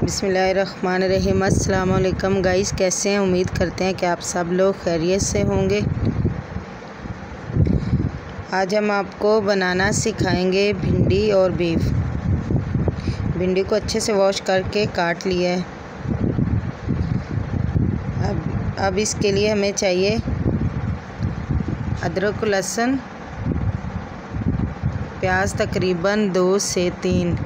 बिस्मिल्लाहिर्रहमानिर्रहीम। अस्सलाम वालेकुम गाइस, कैसे हैं? उम्मीद करते हैं कि आप सब लोग खैरियत से होंगे। आज हम आपको बनाना सिखाएंगे भिंडी और बीफ। भिंडी को अच्छे से वॉश करके काट लिया है। अब इसके लिए हमें चाहिए अदरक लहसुन, प्याज तकरीबन 2 से 3,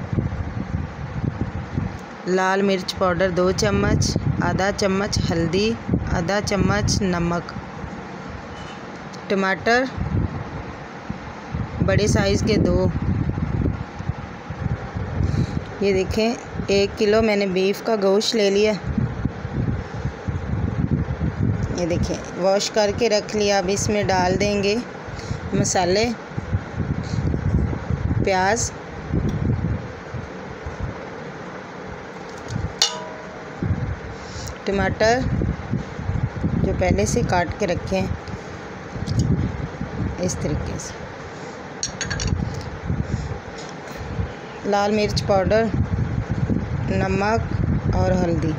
लाल मिर्च पाउडर 2 चम्मच, आधा चम्मच हल्दी, आधा चम्मच नमक, टमाटर बड़े साइज़ के 2। ये देखें 1 किलो मैंने बीफ का गोश्त ले लिया। ये देखें वॉश करके रख लिया। अब इसमें डाल देंगे मसाले, प्याज, टमाटर जो पहले से काट के रखे हैं इस तरीके से, लाल मिर्च पाउडर, नमक और हल्दी।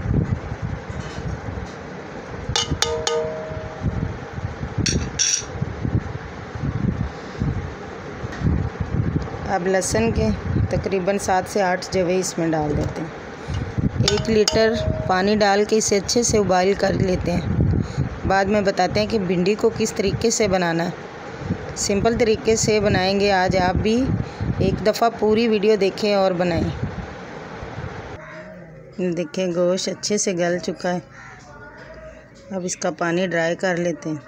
अब लहसुन के तकरीबन 7 से 8 जवे इसमें डाल देते हैं। 1 लीटर पानी डाल के इसे अच्छे से उबाल कर लेते हैं। बाद में बताते हैं कि भिंडी को किस तरीके से बनाना है। सिंपल तरीके से बनाएंगे। आज आप भी एक दफ़ा पूरी वीडियो देखें और बनाएं। देखें गोश्त अच्छे से गल चुका है। अब इसका पानी ड्राई कर लेते हैं।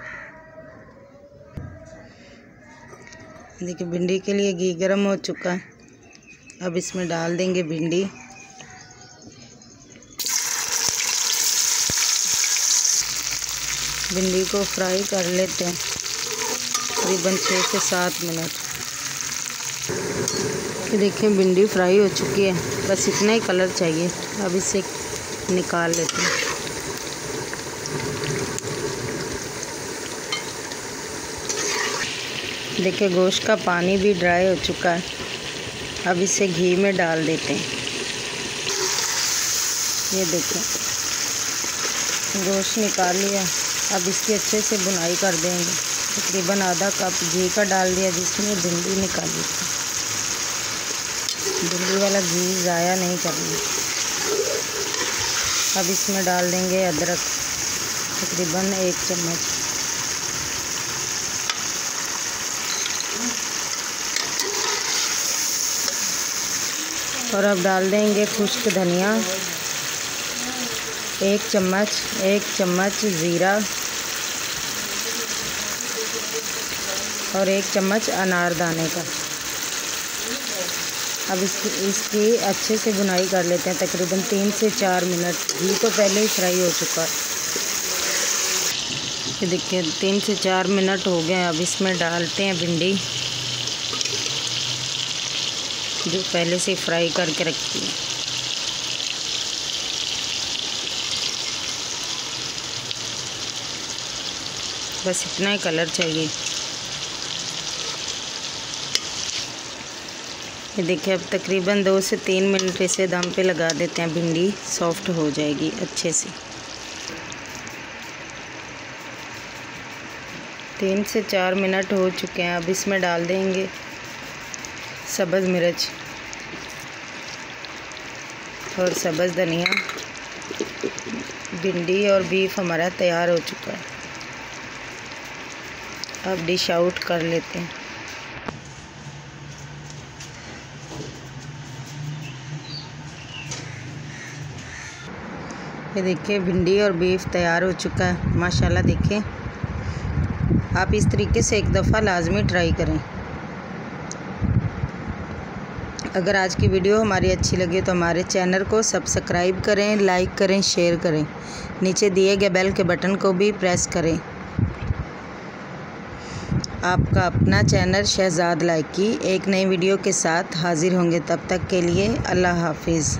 देखिए भिंडी के लिए घी गर्म हो चुका है। अब इसमें डाल देंगे भिंडी। भिंडी को फ्राई कर लेते हैं तकरीबन 6 से 7 मिनट। देखिए भिंडी फ्राई हो चुकी है, बस इतना ही कलर चाहिए। अब इसे निकाल लेते हैं। देखिए गोश्त का पानी भी ड्राई हो चुका है। अब इसे घी में डाल देते हैं। ये देखें गोश्त निकाल लिया। अब इसकी अच्छे से बुनाई कर देंगे। तकरीबन आधा कप घी का डाल दिया जिसमें भिंडी निकाली थी। भिंडी वाला घी ज़ाया नहीं करना। अब इसमें डाल देंगे अदरक तकरीबन 1 चम्मच, और अब डाल देंगे खुश्क धनिया 1 चम्मच ज़ीरा और 1 चम्मच अनारदाने का। अब इसकी अच्छे से बुनाई कर लेते हैं तकरीबन 3 से 4 मिनट। घी तो पहले ही फ्राई हो चुका है। ये देखिए 3 से 4 मिनट हो गए। अब इसमें डालते हैं भिंडी जो पहले से फ्राई करके रखी है। बस इतना ही कलर चाहिए। ये देखिए अब तकरीबन 2 से 3 मिनट इसे दम पे लगा देते हैं। भिंडी सॉफ्ट हो जाएगी अच्छे से। 3 से 4 मिनट हो चुके हैं। अब इसमें डाल देंगे सब्ज़ मिर्च और सब्ज़ धनिया। भिंडी और बीफ हमारा तैयार हो चुका है। अब डिश आउट कर लेते हैं। ये देखिए भिंडी और बीफ तैयार हो चुका है माशाल्लाह। देखिए आप इस तरीके से एक दफ़ा लाजमी ट्राई करें। अगर आज की वीडियो हमारी अच्छी लगे तो हमारे चैनल को सब्सक्राइब करें, लाइक करें, शेयर करें। नीचे दिए गए बेल के बटन को भी प्रेस करें। आपका अपना चैनल शहजाद लाइकी एक नई वीडियो के साथ हाजिर होंगे। तब तक के लिए अल्लाह हाफिज़।